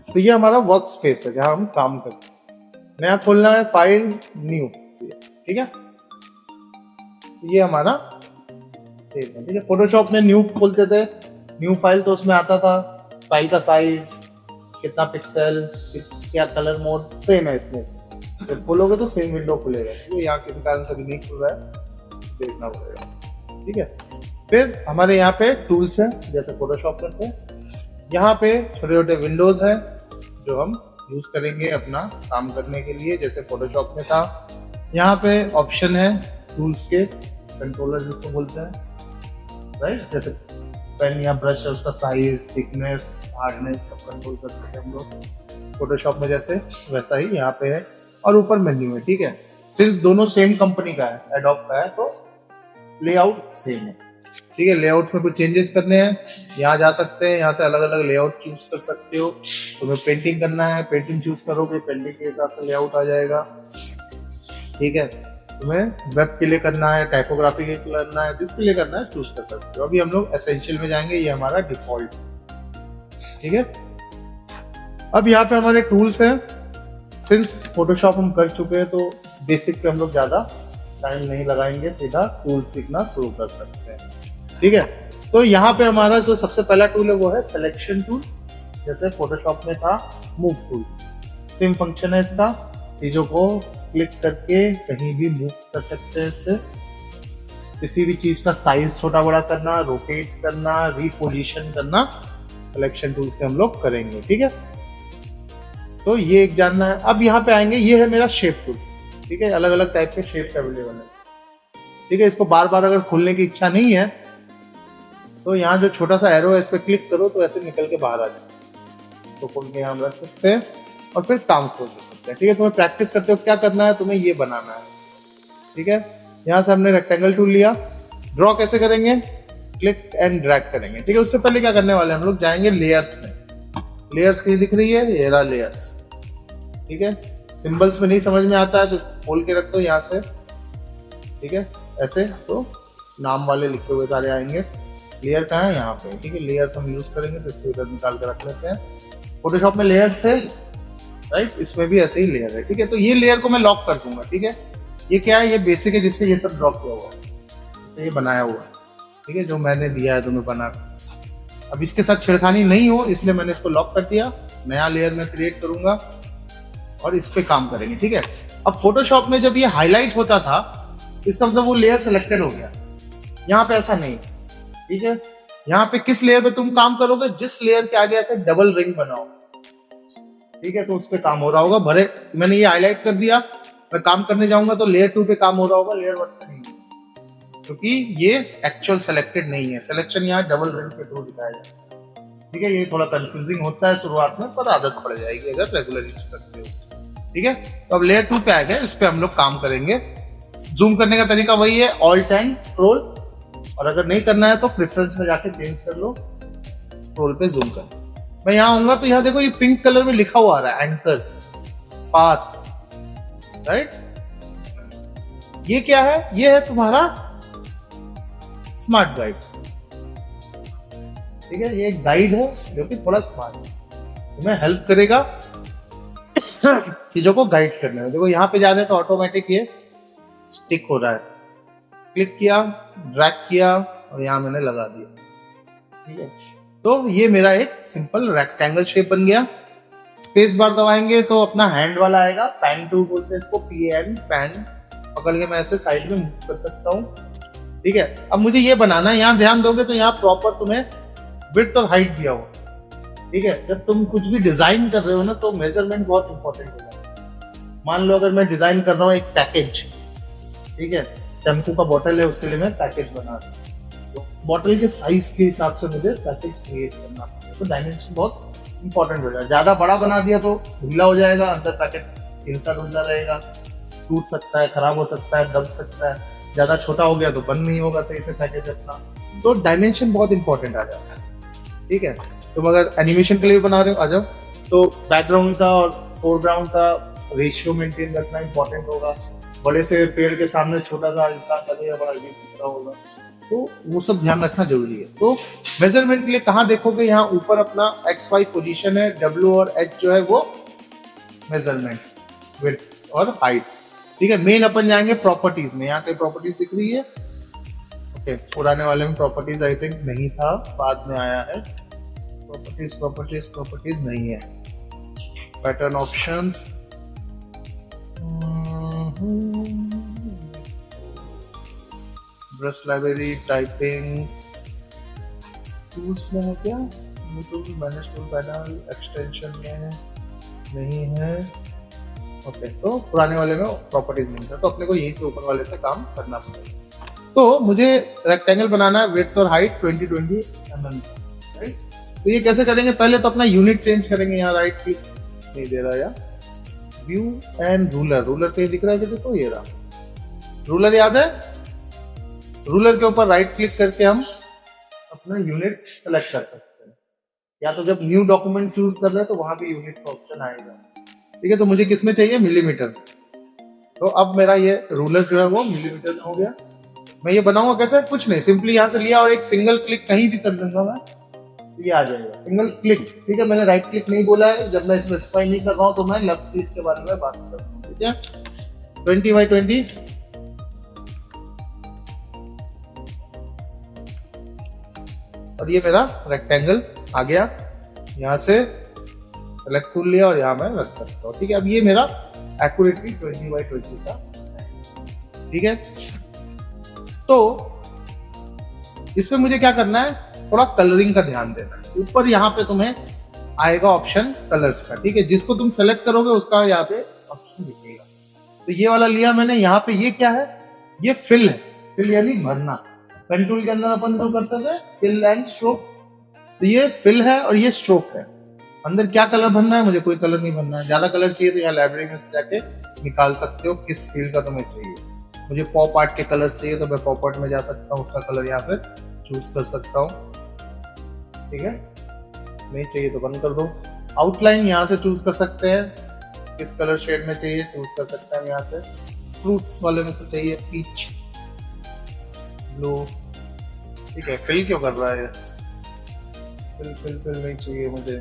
तो ये हमारा वर्क स्पेस है जहाँ हम काम करते हैं। नया खोलना है फाइल, न्यू, ठीक है। ये हमारा ठीक है। फोटोशॉप में न्यू खोलते थे, न्यू फाइल, तो उसमें आता था फाइल का साइज कितना पिक्सल, क्या कलर मोड, सेम है इसमें। जब खोलोगे तो सेम विंडो खुलेगा। तो यहाँ किसी कारण से भी नहीं खुल रहा है, देखना पड़ेगा, ठीक है। फिर हमारे यहाँ पे टूल्स हैं जैसे फोटोशॉप करते हैं। यहाँ पे छोटे छोटे विंडोज हैं जो हम यूज करेंगे अपना काम करने के लिए, जैसे फोटोशॉप में था। यहाँ पे ऑप्शन है टूल्स के, कंट्रोलर जिसको बोलते हैं, राइट। जैसे पेन या ब्रश है, उसका साइज, थिकनेस, हार्डनेस सब कंट्रोल कर सकते हैं हम लोग फोटोशॉप में, जैसे वैसा ही यहाँ पे है। और ऊपर मेन्यू है, ठीक है। सिंस दोनों सेम कंपनी का है, एडोब का है, तो लेआउट सेम है, ठीक है। लेआउट में कुछ चेंजेस करने हैं, यहाँ जा सकते हैं, यहाँ से अलग अलग लेआउट चूज कर सकते हो। तुम्हें पेंटिंग करना है, पेंटिंग चूज करोगे, पेंटिंग के हिसाब से लेआउट आ जाएगा, ठीक है। तुम्हें वेब के लिए करना है, टाइपोग्राफी के लिए करना है, जिसके लिए करना है चूज कर सकते हो। अभी हम लोग एसेंशियल में जाएंगे, ये हमारा डिफॉल्ट, ठीक है। अब यहाँ पे हमारे टूल्स हैं। सिंस फोटोशॉप हम कर चुके हैं तो बेसिक पे हम लोग ज्यादा टाइम नहीं लगाएंगे, सीधा टूल सीखना शुरू कर सकते हैं, ठीक है। तो यहाँ पे हमारा जो सबसे पहला टूल है वो है सिलेक्शन टूल। जैसे फोटोशॉप में था मूव टूल, सेम फंक्शन है इसका। चीजों को क्लिक करके कहीं भी मूव कर सकते हैं इससे। किसी भी चीज का साइज छोटा बड़ा करना, रोटेट करना, रीपोजिशन करना, सिलेक्शन टूल से हम लोग करेंगे, ठीक है। तो ये एक जानना है। अब यहाँ पे आएंगे, ये है मेरा शेप टूल, ठीक है। अलग अलग टाइप के शेप्स अवेलेबल है, ठीक है। इसको बार बार अगर खोलने की इच्छा नहीं है तो यहाँ जो छोटा सा एरो है इस पर क्लिक करो तो ऐसे निकल के बाहर आ जाए, तो खोल के यहाँ रख सकते हैं और फिर ट्रांसफर कर सकते हैं, ठीक है। तुम्हें प्रैक्टिस करते हो क्या करना है, तुम्हें ये बनाना है, ठीक है। यहाँ से हमने रेक्टेंगल टूल लिया। ड्रॉ कैसे करेंगे, क्लिक एंड ड्रैग करेंगे, ठीक है। उससे पहले क्या करने वाले हैं, हम लोग जाएंगे लेयर्स में। लेयर्स कहीं दिख रही है, ये रहा लेयर्स, ठीक है। सिंबल्स में नहीं समझ में आता है तो खोल के रख दो यहाँ से, ठीक है। ऐसे तो नाम वाले लिखे हुए सारे आएंगे। लेयर कहाँ है, यहाँ पे, ठीक है। लेयर्स हम यूज करेंगे तो इसको इधर निकाल के रख लेते हैं। फोटोशॉप में लेयर्स थे, राइट, इसमें भी ऐसे ही लेयर है, ठीक है। तो ये लेयर को मैं लॉक कर दूंगा, ठीक है। ये क्या है, ये बेसिक है जिसपे ये सब ड्रॉ किया हुआ है, ये बनाया हुआ है, ठीक है, जो मैंने दिया है तुम्हें बना। अब इसके साथ छेड़खानी नहीं हो इसलिए मैंने इसको लॉक कर दिया। नया लेयर मैं क्रिएट करूंगा और इस पे काम करेंगे, ठीक है। अब फोटोशॉप में जब ये हाईलाइट होता था इसका मतलब वो लेयर सिलेक्टेड हो गया। यहाँ पे ऐसा नहीं, ठीक है। यहाँ पे किस लेयर पे तुम काम करोगे, जिस लेयर के आगे ऐसे डबल रिंग बनाओ, ठीक है, तो उस पे काम हो रहा होगा। भरे मैंने ये हाईलाइट कर दिया, मैं काम करने जाऊंगा तो लेयर 2 पे काम हो रहा होगा, लेयर 1 पे नहीं, क्योंकि ये एक्चुअल सेलेक्टेड नहीं है। सिलेक्शन यहाँ डबल रिंग के थ्रू दिखाया जाए, ठीक है। ये थोड़ा कंफ्यूजिंग होता है शुरुआत में, पर आदत पड़ जाएगी अगर रेगुलर यूज करते हो, ठीक है। तो अब लेयर 2 पे आ गए, इस पे हम लोग काम करेंगे। जूम करने का तरीका वही है, ऑल्ट एंड स्क्रॉल, और अगर नहीं करना है तो प्रेफरेंस में जाके चेंज कर लो, स्क्रॉल पे जूम कर। मैं यहाँ आऊंगा तो यहाँ देखो ये पिंक कलर में लिखा हुआ आ रहा है, एंकर, पाथ, राइट। ये क्या है, ये है तुम्हारा स्मार्ट गाइड, ठीक है। ये एक गाइड है जो कि थोड़ा स्मार्ट है, तुम्हें हेल्प करेगा चीजों को गाइड करने में। देखो यहाँ पे जा रहे हैं तो ऑटोमेटिक ये स्टिक हो रहा है, क्लिक किया, ड्रैग किया और यहाँ मैंने लगा दिया, ठीक है। तो ये मेरा एक सिंपल रेक्टेंगल शेप बन गया। स्पेस बार दबाएंगे तो अपना हैंड वाला आएगा, पैन टूल बोलते हैं इसको, PN, पैन पकड़ के मैं ऐसे साइड में मूव कर सकता हूँ, ठीक है। अब मुझे ये बनाना है, यहाँ ध्यान दोगे तो यहाँ प्रॉपर तुम्हें विड्थ और हाइट दिया हुआ, ठीक है। जब तुम कुछ भी डिजाइन कर रहे हो ना तो मेजरमेंट बहुत इंपॉर्टेंट होता है। मान लो अगर मैं डिजाइन कर रहा हूँ एक पैकेज, ठीक है, शैम्पू का बॉटल है, उसके लिए मैं पैकेज बना रहा हूँ, तो बॉटल के साइज के हिसाब से मुझे पैकेज क्रिएट करना पड़ेगा। तो डायमेंशन बहुत इंपॉर्टेंट हो जाएगा। ज्यादा बड़ा बना दिया तो ढीला हो जाएगा, अंदर पैकेट हिलता डुलता रहेगा, टूट सकता है, खराब हो सकता है, दब सकता है। ज्यादा छोटा हो गया तो बंद नहीं होगा सही से पैकेज अपना। तो डायमेंशन बहुत इंपॉर्टेंट आ जाता है, ठीक है। तुम अगर एनिमेशन के लिए बना रहे हो, आ जाओ, तो बैकग्राउंड का और फोरग्राउंड का रेशियो मेंटेन रखना इंपॉर्टेंट होगा। बड़े से पेड़ के सामने छोटा सा इंसान लगेगा, बड़ा अजीब दिख रहा होगा, तो वो सब ध्यान रखना जरूरी है। तो मेजरमेंट के लिए कहाँ देखोगे, यहाँ ऊपर अपना XY पोजीशन है, W और H जो है वो मेजरमेंट, विड्थ और हाइट। ठीक है, मेन अपन जाएंगे प्रॉपर्टीज में। यहाँ कई प्रॉपर्टीज दिख रही है? ओके, पुराने वाले में प्रॉपर्टीज आई थिंक नहीं था, बाद में आया है। प्रॉपर्टीज प्रॉपर्टीज प्रॉपर्टीज नहीं है। Pattern options, brush library, typing tools में है क्या? मैनेज टूल पैनल, एक्सटेंशन में नहीं है। ओके, तो पुराने वाले में प्रॉपर्टीज नहीं था, तो अपने को यही से ऊपर वाले से काम करना पड़ेगा। तो मुझे रेक्टेंगल बनाना है, विड्थ और हाइट 20-20 mm, राइट? तो ये कैसे करेंगे? पहले तो अपना यूनिट चेंज करेंगे। यहाँ राइट क्लिक नहीं दे रहा यार, व्यू एंड रूलर, रूलर पे दिख रहा है किसी को? ये रहा रूलर, याद है? रूलर के ऊपर राइट क्लिक करके हम अपना यूनिट सेलेक्ट कर सकते हैं, या तो जब न्यू डॉक्यूमेंट चूज कर रहे हैं तो वहां भी यूनिट का ऑप्शन आएगा। ठीक है, तो मुझे किस में चाहिए? मिलीमीटर। तो अब मेरा ये रूलर जो है वो मिलीमीटर में हो गया। मैं ये बनाऊंगा कैसे? कुछ नहीं, सिंपली यहाँ से लिया और एक सिंगल क्लिक कहीं भी कर दूंगा मैं, तो ये आ जाएगा, सिंगल क्लिक। ठीक है, मैंने राइट क्लिक नहीं बोला है, जब मैं स्पेसिफाई नहीं कर रहा हूँ तो मैं लेफ्ट क्लिक के बारे में बात कर रहा हूँ। ठीक है, 20x20, और ये मेरा रेक्टेंगल आ गया। यहाँ से सेलेक्ट टूल लिया और यहाँ मैं रख सकता हूँ। ठीक है, अब ये मेरा एक्यूरेटली 20x20 का। ठीक है, तो इसमें मुझे क्या करना है? थोड़ा कलरिंग का ध्यान देना है। ऊपर यहाँ पे तुम्हें आएगा ऑप्शन कलर्स का। ठीक है, जिसको तुम सेलेक्ट करोगे उसका यहाँ पे ऑप्शन दिखेगा। तो ये वाला लिया मैंने। यहाँ पे ये क्या है? ये फिल है, फिल यानी भरना। पेन टूल के अंदर अपन जो करते थे फिल एंड स्ट्रोक, तो ये फिल है और ये स्ट्रोक है। अंदर क्या कलर भरना है? मुझे कोई कलर नहीं भरना है। ज्यादा कलर चाहिए तो यहाँ लाइब्रेरी में से जाके निकाल सकते हो किस फील्ड का तुम्हें चाहिए। मुझे पॉप आर्ट के कलर्स चाहिए तो मैं पॉप आर्ट में जा सकता हूँ, उसका कलर यहाँ से चूज कर सकता हूँ। ठीक है, नहीं चाहिए तो बंद कर दो। आउटलाइन यहाँ से चूज कर सकते हैं, किस कलर शेड में चाहिए चूज कर सकते हैं यहाँ से। फ्रूट्स वाले में से चाहिए पीच, ब्लू। ठीक है, फिल क्यों कर रहा है? फिल फिल फिल नहीं चाहिए मुझे,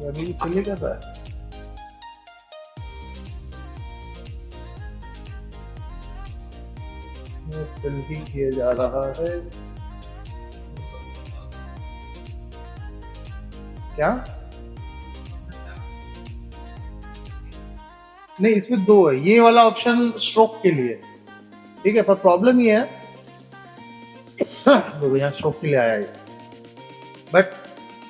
अभी फिल ही कर रहा है। फिल ही किया जा रहा है क्या? नहीं, इसमें दो है। ये वाला ऑप्शन स्ट्रोक के लिए, ठीक है, पर प्रॉब्लम ये है देखो यहाँ स्ट्रोक के लिए आया है, बट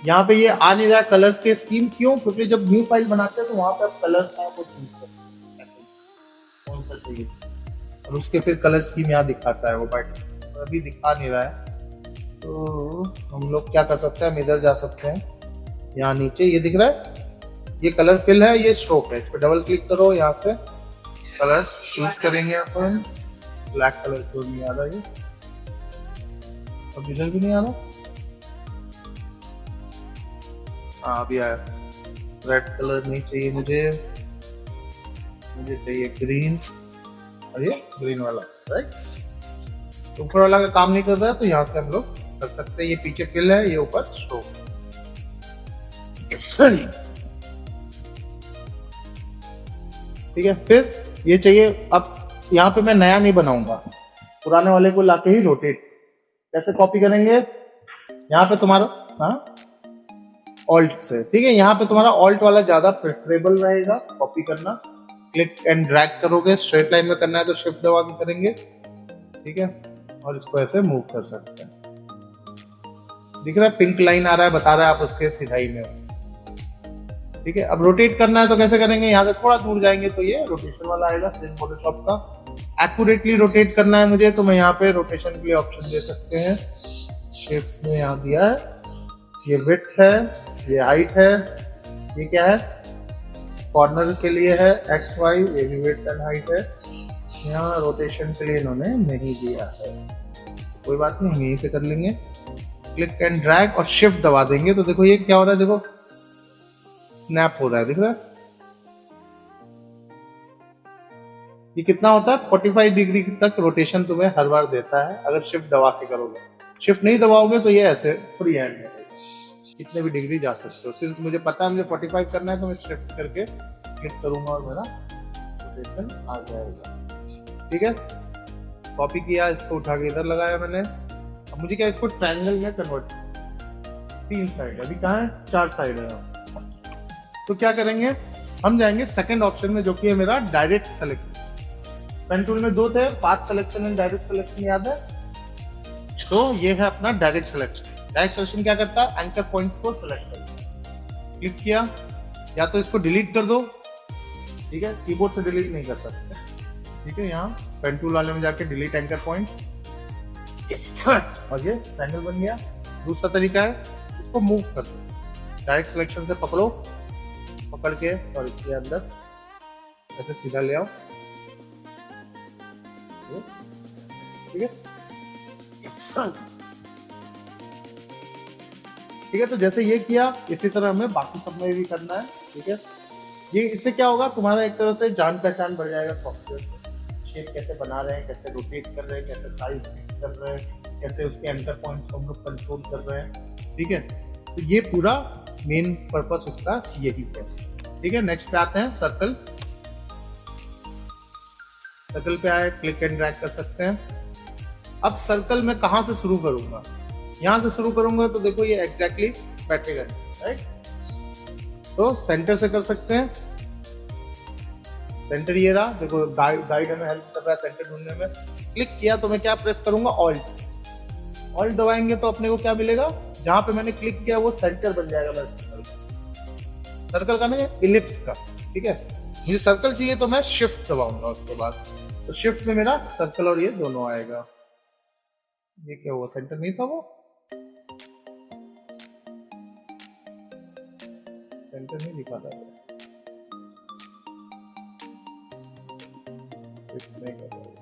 यहाँ पे ये आ नहीं रहा कलर्स के स्कीम। क्यों? क्योंकि जब न्यू फाइल बनाते हैं तो वहां पे आप कलर्स का वो चूज करते हैं कौन सा चाहिए, और उसके फिर कलर स्कीम यहाँ दिखाता है वो, बट अभी दिखा नहीं रहा है। तो हम लोग क्या कर सकते हैं? हम इधर जा सकते हैं, यहाँ नीचे ये दिख रहा है, ये कलर फिल है, ये स्ट्रोक है। इस पर डबल क्लिक करो, यहाँ से कलर चूज करेंगे अपन। ब्लैक कलर क्यों नहीं आ रहा? ये अब इधर भी नहीं आ रहा। हाँ अभी आया। रेड कलर नहीं चाहिए मुझे, मुझे चाहिए ग्रीन, और ये ग्रीन वाला, राइट। तो ऊपर वाला का काम नहीं कर रहा है तो यहाँ से हम लोग कर सकते हैं। ये पीछे फिल है, ये ऊपर स्ट्रोक। ठीक है, फिर ये चाहिए। अब यहाँ पे मैं नया नहीं बनाऊंगा, पुराने वाले को लाके ही रोटेट। कैसे कॉपी करेंगे? यहाँ पे तुम्हारा ऑल्ट से, ठीक है, यहाँ पे तुम्हारा ऑल्ट वाला ज्यादा प्रेफरेबल रहेगा कॉपी करना। क्लिक एंड ड्रैग करोगे, स्ट्रेट लाइन में करना है तो शिफ्ट दबा के करेंगे, ठीक है, और इसको ऐसे मूव कर सकते हैं। दिख रहा है पिंक लाइन आ रहा है, बता रहा है आप उसके सिधाई में हो। ठीक है, अब रोटेट करना है तो कैसे करेंगे? यहाँ से थोड़ा दूर जाएंगे तो ये रोटेशन वाला आएगा, सेम फोटोशॉप का। एक्यूरेटली रोटेट करना है मुझे तो मैं यहाँ पे रोटेशन के लिए ऑप्शन दे सकते हैं। शेप्स में यहाँ दिया है, ये विड्थ है, ये हाइट है, ये क्या है? कॉर्नर के लिए है एक्स वाई, ये भी विड्थ एंड हाइट है। यहाँ रोटेशन के लिए इन्होंने नहीं दिया है, कोई बात नहीं, हम यहीं से कर लेंगे। क्लिक एंड ड्रैग और शिफ्ट दबा देंगे तो देखो ये क्या हो रहा है, देखो स्नैप हो रहा है, दिख रहा है। ये कितना होता है 45 डिग्री तक रोटेशन तुम्हें हर बार देता है अगर शिफ्ट दबा के करोगे। शिफ्ट नहीं दबाओगे तो ये ऐसे फ्री हैंड है, कितने भी डिग्री जा सकते हो। सिंस मुझे पता है मुझे 45 करना है तो मैं शिफ्ट करके क्लिक करूंगा और मेरा रोटेशन आ जाएगा। ठीक है, कॉपी किया, इसको उठा के इधर लगाया मैंने। अब मुझे क्या इसको ट्रायंगल में कन्वर्ट, 3 साइड, अभी कहाँ है 4 साइड है। तो क्या करेंगे, हम जाएंगे सेकंड ऑप्शन में जो कि है मेरा डायरेक्ट सेलेक्ट। पेन टूल में 2 थे, path selection and direct selection, याद है? तो ये है अपना डायरेक्ट सिलेक्शन। डायरेक्ट सिलेक्शन क्या करता है, एंकर पॉइंट्स को सिलेक्ट कर, क्लिक किया, या तो इसको डिलीट कर दो, ठीक है, कीबोर्ड से डिलीट नहीं कर सकते, ठीक है। यहाँ पेन टूल वाले में जाके डिलीट एंकर पॉइंट, और ये ट्रायंगल बन गया। दूसरा तरीका है, इसको मूव कर दो, डायरेक्ट सिलेक्शन से पकड़ो, पकड़ के सॉरी के अंदर ऐसे सीधा ले आओ, ठीक है। ठीक है, तो जैसे ये किया इसी तरह हमें बाकी सब में भी करना है, ठीक है। ये इससे क्या होगा, तुम्हारा एक तरह से जान पहचान बढ़ जाएगा सॉफ्टवेयर से। शेप कैसे बना रहे हैं, कैसे रोटेट कर रहे हैं, कैसे साइज फिक्स कर रहे हैं, कैसे उसके एंकर पॉइंट्स को हम लोग कंट्रोल कर रहे हैं, ठीक है। तो ये पूरा मेन पर्पस उसका यही है, ठीक है। नेक्स्ट पे आते हैं सर्कल। सर्कल पे आए, क्लिक एंड ड्रैग कर सकते हैं। अब सर्कल में कहां से शुरू करूंगा, यहां से शुरू करूंगा तो देखो ये एग्जैक्टली बैठेगा, राइट। तो सेंटर से कर सकते हैं, सेंटर ये रहा, देखो गाइड हमें हेल्प कर रहा है सेंटर ढूंढने में। क्लिक किया तो मैं क्या प्रेस करूंगा, ऑल्ट दबाएंगे तो अपने को क्या मिलेगा, जहां पे मैंने क्लिक किया वो सेंटर बन जाएगा मेरा सर्कल का, नहीं इलिप्स का, ठीक है। मुझे सर्कल चाहिए तो मैं शिफ्ट दबाऊंगा उसके बाद, तो शिफ्ट में मेरा सर्कल और ये दोनों आएगा। ये क्या हुआ, सेंटर नहीं था, वो सेंटर नहीं दिखा रहा है, फिक्स नहीं कर रहा है,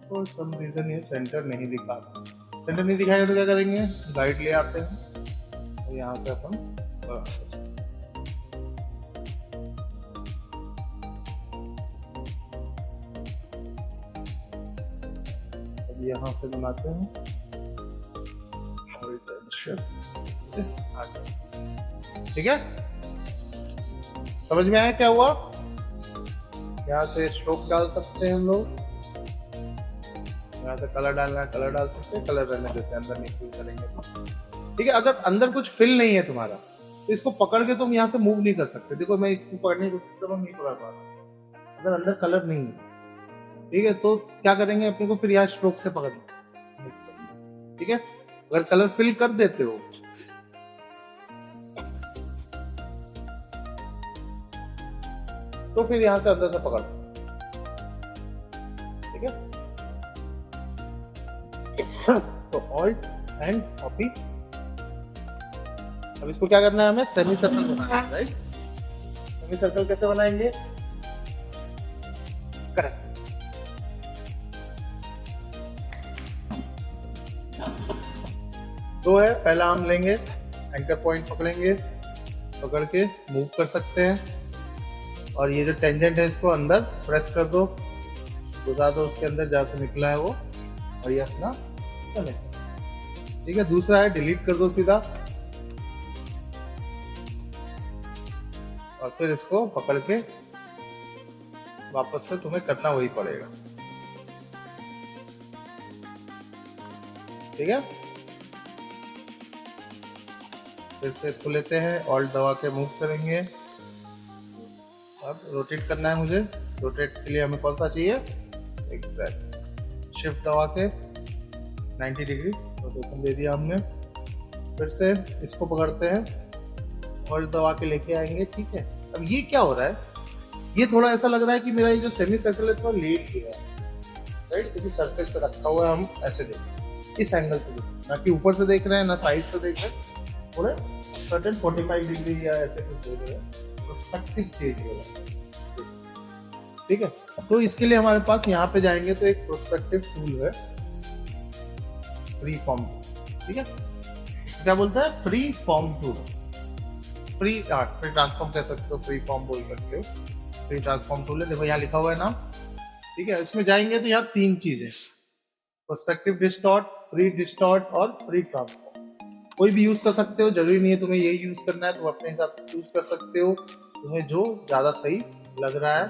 फॉर सम रीजन ये सेंटर नहीं दिखा रहा। सेंटर नहीं दिखाएगा तो क्या करेंगे, गाइड ले आते हैं और यहाँ से अपन बना सकते हैं। यहाँ से बनाते हैं, ठीक है। समझ में आया क्या हुआ, यहाँ से स्ट्रोक डाल सकते हैं हम लोग, यहाँ से कलर डालना है कलर डाल सकते हैं, कलर रहने देते हैं, अंदर नहीं फिल करेंगे, ठीक है। अगर अंदर कुछ फिल नहीं है तुम्हारा तो इसको पकड़ के तुम यहाँ से मूव नहीं कर सकते। देखो मैं इसको पकड़ने की कोशिश कर रहा हूँ, नहीं पकड़ पा रहा, अगर अंदर कलर नहीं है, ठीक है। तो क्या करेंगे, अपने को फिर यहाँ स्ट्रोक से पकड़ना, ठीक है। अगर कलर फिल कर देते हो तो फिर यहां से अंदर से पकड़, ठीक है। तो ऑल्ट एंड कॉपी। अब इसको क्या करना है, हमें सेमी सर्कल बनाना है, राइट। सेमी सर्कल कैसे बनाएंगे, करेक्ट, दो है। पहला हम लेंगे एंकर पॉइंट, पकड़ेंगे, पकड़ के मूव कर सकते हैं, और ये जो टेंजेंट है इसको अंदर प्रेस कर दो, घुसा दो उसके अंदर जहाँ से निकला है वो, और ये अपना चले, ठीक है। दूसरा है डिलीट कर दो सीधा, और फिर इसको पकड़ के वापस से तुम्हें करना वही पड़ेगा, ठीक है। फिर से इसको लेते हैं, ऑल्ट दबा के मूव करेंगे। अब रोटेट करना है मुझे, रोटेट के लिए हमें कौन सा चाहिए, एग्जैक्ट, शिफ्ट दबा के 90 डिग्री रोटेशन दे दिया हमने। फिर से इसको पकड़ते हैं, ऑल्ट दबा के लेके आएंगे, ठीक है। अब ये क्या हो रहा है, ये थोड़ा ऐसा लग रहा है कि मेरा ये जो सेमी सर्कल है थोड़ा लेट गया है, राइट। किसी सरफेस पे रखा हुआ है, हम ऐसे देखें, इस एंगल से देखें, ना कि ऊपर से देख रहे हैं ना साइड से देख रहे हैं, थोड़े सर्टेन 45 डिग्री या ऐसे कुछ देख रहे हैं, पर्सपेक्टिव चेंज हो रहा है, ठीक है। तो इसके लिए हमारे पास यहाँ पे जाएंगे तो एक पर्सपेक्टिव टूल है, फ्री फॉर्म, ठीक है। इसको क्या बोलते हैं, free form tool, free transform कह सकते हो, फ्री फॉर्म बोल सकते हो, फ्री ट्रांसफॉर्म टूल है, देखो यहाँ लिखा हुआ है नाम, ठीक है। इसमें जाएंगे तो यहाँ 3 चीजें, पर्सपेक्टिव डिस्टॉर्ट, फ्री डिस्टॉर्ट और फ्री ट्रांसफॉर्म। कोई भी यूज कर सकते हो, जरूरी नहीं है तुम्हें ये यूज करना है, तुम अपने हिसाब से यूज कर सकते हो, तुम्हें जो ज्यादा सही लग रहा है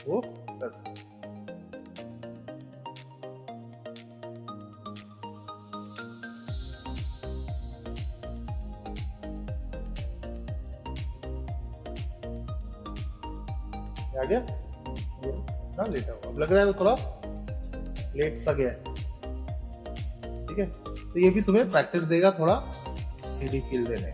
वो कर सकते हो। आ गया ना लेटा हुआ, अब लग रहा है थोड़ा लेट सा गया है, ठीक है। तो ये भी तुम्हें प्रैक्टिस देगा थोड़ा 3D फील देने।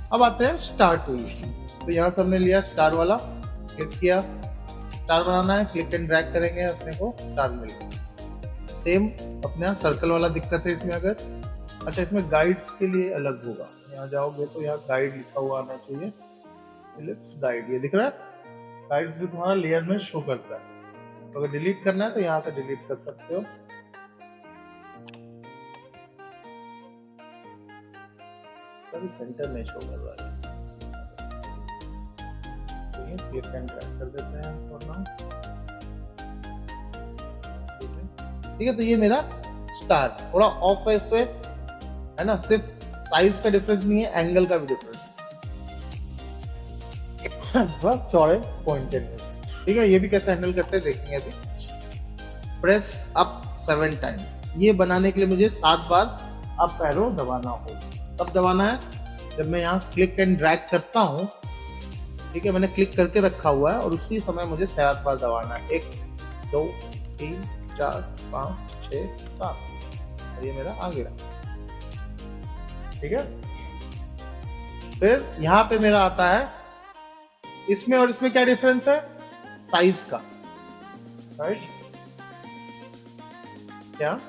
अब आते हैं स्टार टूल। तो यहाँ से हमने लिया स्टार वाला, क्लिक किया, स्टार बनाना है, क्लिक एंड ड्रैग करेंगे, अपने को स्टार मिल गया। सेम अपने यहाँ सर्कल वाला दिक्कत है इसमें अगर, अच्छा इसमें गाइड्स के लिए अलग होगा, यहाँ जाओगे तो यहाँ गाइड लिखा हुआ आना चाहिए, इलिप्स गाइड, ये दिख रहा है, गाइड्स भी तुम्हारा लेयर में शो करता है। तो अगर डिलीट करना है तो यहाँ से डिलीट कर सकते हो। इसका भी सेंटर में शो कर रहा है, क्लिक एंड ड्रैग कर देते हैं और नाउ, ठीक है। तो ये मेरा स्टार थोड़ा ऑफ है इससे, है ना, सिर्फ साइज का डिफरेंस नहीं है, एंगल का भी डिफरेंस, थोड़ा चौड़े पॉइंटेड है, ठीक है। ये भी कैसे हैंडल करते हैं देखेंगे अभी। प्रेस अप 7 टाइम, ये बनाने के लिए मुझे 7 बार अप एरो दबाना होगा। तब दबाना है जब मैं यहाँ क्लिक एंड ड्रैग करता हूँ, ठीक है, मैंने क्लिक करके रखा हुआ है और उसी समय मुझे 7 बार दबाना है, 1 2 3 4 5 6 7, ये मेरा आ गया, ठीक है। फिर यहाँ पे मेरा आता है, इसमें और इसमें क्या डिफरेंस है, साइज का, राइट, क्या,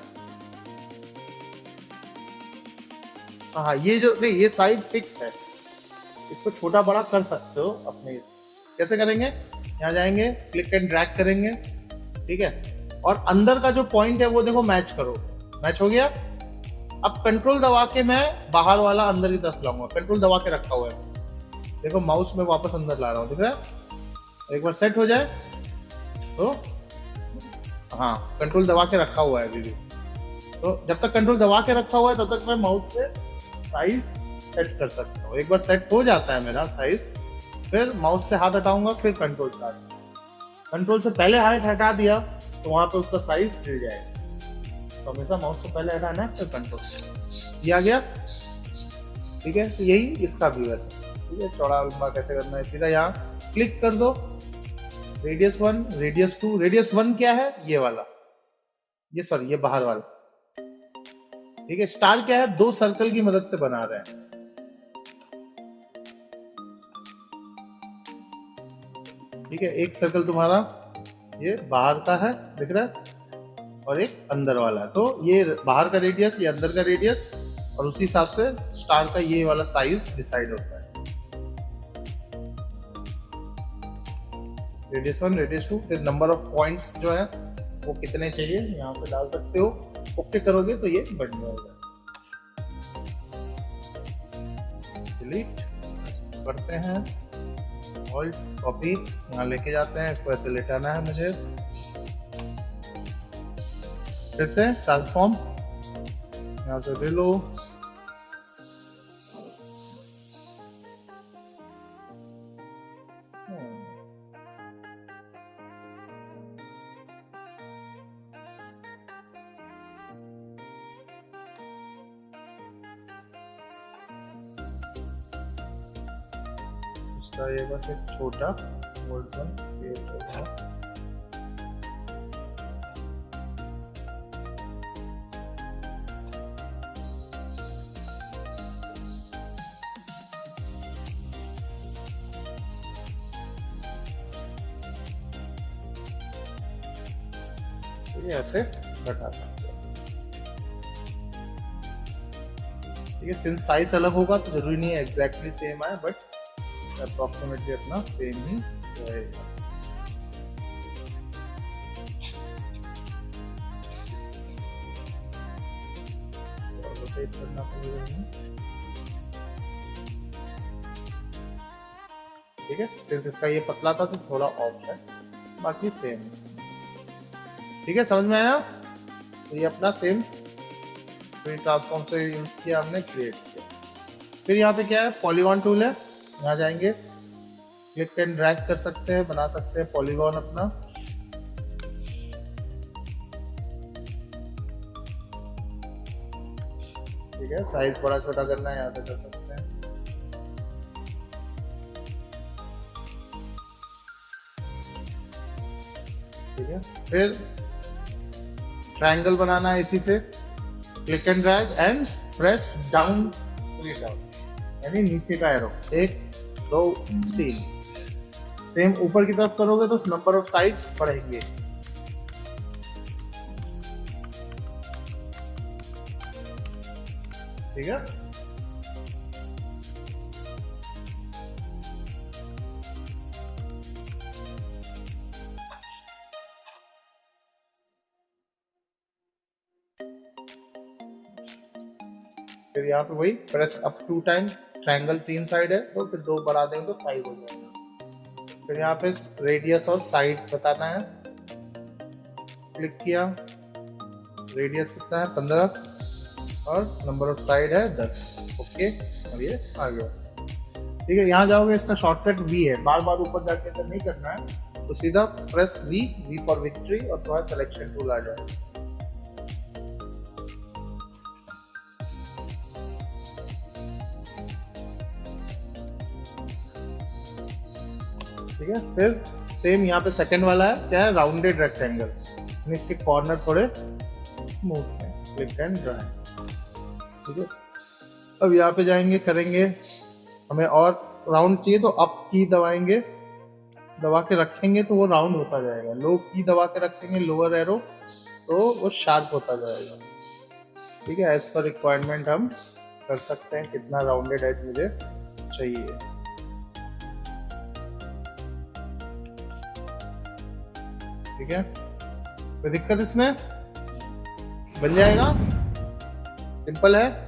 हाँ ये जो नहीं, ये साइड फिक्स है, इसको छोटा बड़ा कर सकते हो अपने, कैसे करेंगे, यहाँ जाएंगे, क्लिक एंड ड्रैग करेंगे, ठीक है, और अंदर का जो पॉइंट है वो देखो मैच करो, मैच हो गया। अब कंट्रोल दबा के मैं बाहर वाला अंदर की तरफ लाऊंगा, कंट्रोल दबा के रखा हुआ है, देखो माउस में वापस अंदर ला रहा हूँ, दिख रहा है, एक बार सेट हो जाए तो, हाँ कंट्रोल दबा के रखा हुआ है अभी भी, तो जब तक कंट्रोल दबा के रखा हुआ है तब तक मैं माउस से साइज सेट कर सकता हूँ। एक बार सेट हो जाता है मेरा साइज, फिर माउस से हाथ हटाऊंगा, फिर कंट्रोल स्टार्ट, कंट्रोल से पहले हाथ हटा दिया तो वहां पे उसका साइज हिल जाएगा, तो हमेशा माउस से पहले हटाना है फिर कंट्रोल से, ये आ गया, ठीक है। तो यही इसका भी वैसा, ठीक है, चौड़ा लंबा कैसे करना है, सीधा यहाँ क्लिक कर दो, रेडियस 1 रेडियस 2, रेडियस 1 क्या है, ये वाला, ये सॉरी ये बाहर वाला, ठीक है। स्टार क्या है, 2 सर्कल की मदद से बना रहे हैं, ठीक है, एक सर्कल तुम्हारा ये बाहर का है दिख रहा है और एक अंदर वाला है, तो ये बाहर का रेडियस, ये अंदर का रेडियस, और उसी हिसाब से स्टार का ये वाला साइज डिसाइड होता है, रेडियस 1 रेडियस 2, फिर नंबर ऑफ पॉइंट्स जो है वो कितने चाहिए यहाँ पे डाल सकते हो, ओके करोगे तो ये बन जाएगा। डिलीट करते हैं, ऑल्ट कॉपी, यहाँ लेके जाते हैं, इसको ऐसे लेटाना है मुझे, फिर से ट्रांसफॉर्म, यहाँ से ले लो, इसका ये बस एक छोटा वर्जन क्रिएट होगा, ऐसे बता सकते हो, ठीक है। सिंस साइज अलग होगा तो जरूरी नहीं है एग्जैक्टली सेम आए, बट अप्रोक्सीमेटली अपना सेम ही रहेगा। रोटेट करना पड़ेगा, ठीक है, सिंस इसका ये पतला था तो थोड़ा ऑफ है, बाकी सेम। ठीक है, समझ में आया? तो ये अपना सेम ट्रांसफॉर्म से यूज किया हमने, क्रिएट किया। फिर यहाँ पे क्या है, पॉलीगॉन टूल है, यहाँ जाएंगे, क्लिक एंड ड्रैग कर सकते हैं, बना सकते हैं पॉलीगॉन अपना। ठीक है, साइज बड़ा छोटा करना है, यहाँ से कर सकते हैं। ठीक है, फिर ट्रायंगल बनाना है इसी से, click and drag and press down, यानी नीचे का एरो, 1 2 3। सेम ऊपर की तरफ करोगे तो नंबर ऑफ साइड्स बढ़ेंगे। ठीक है, फिर यहाँ पे वही press up 2 time, triangle 3 side है तो फिर 2 बढ़ा देंगे तो 5 हो जाएगा। फिर यहाँ पे रेडियस और साइड बताना है, क्लिक किया, रेडियस कितना है 15 और नंबर ऑफ साइड है 10। ओके, और ये आ गया। ठीक है, यहाँ जाओगे, इसका शॉर्टकट V है, बार बार ऊपर जाके अंदर नहीं करना है, तो सीधा प्रेस V फॉर विक्ट्री और तुम्हारा सिलेक्शन टूल आ जाएगा। ठीक है, फिर सेम यहाँ पे सेकंड वाला है, क्या है, राउंडेड रेक्टेंगल, इसके कॉर्नर थोड़े स्मूथ है, क्लिक एंड ड्रैग। ठीक है, अब यहाँ पे जाएंगे, करेंगे, हमें और राउंड चाहिए तो अप की दबाएंगे, दबा के रखेंगे तो वो राउंड होता जाएगा, लो की दबा के रखेंगे, लोअर एरो, तो वो शार्प होता जाएगा। ठीक है, एज पर रिक्वायरमेंट हम कर सकते हैं कितना राउंडेड एज मुझे चाहिए। ठीक है, कोई दिक्कत इसमें? बन जाएगा, सिंपल है।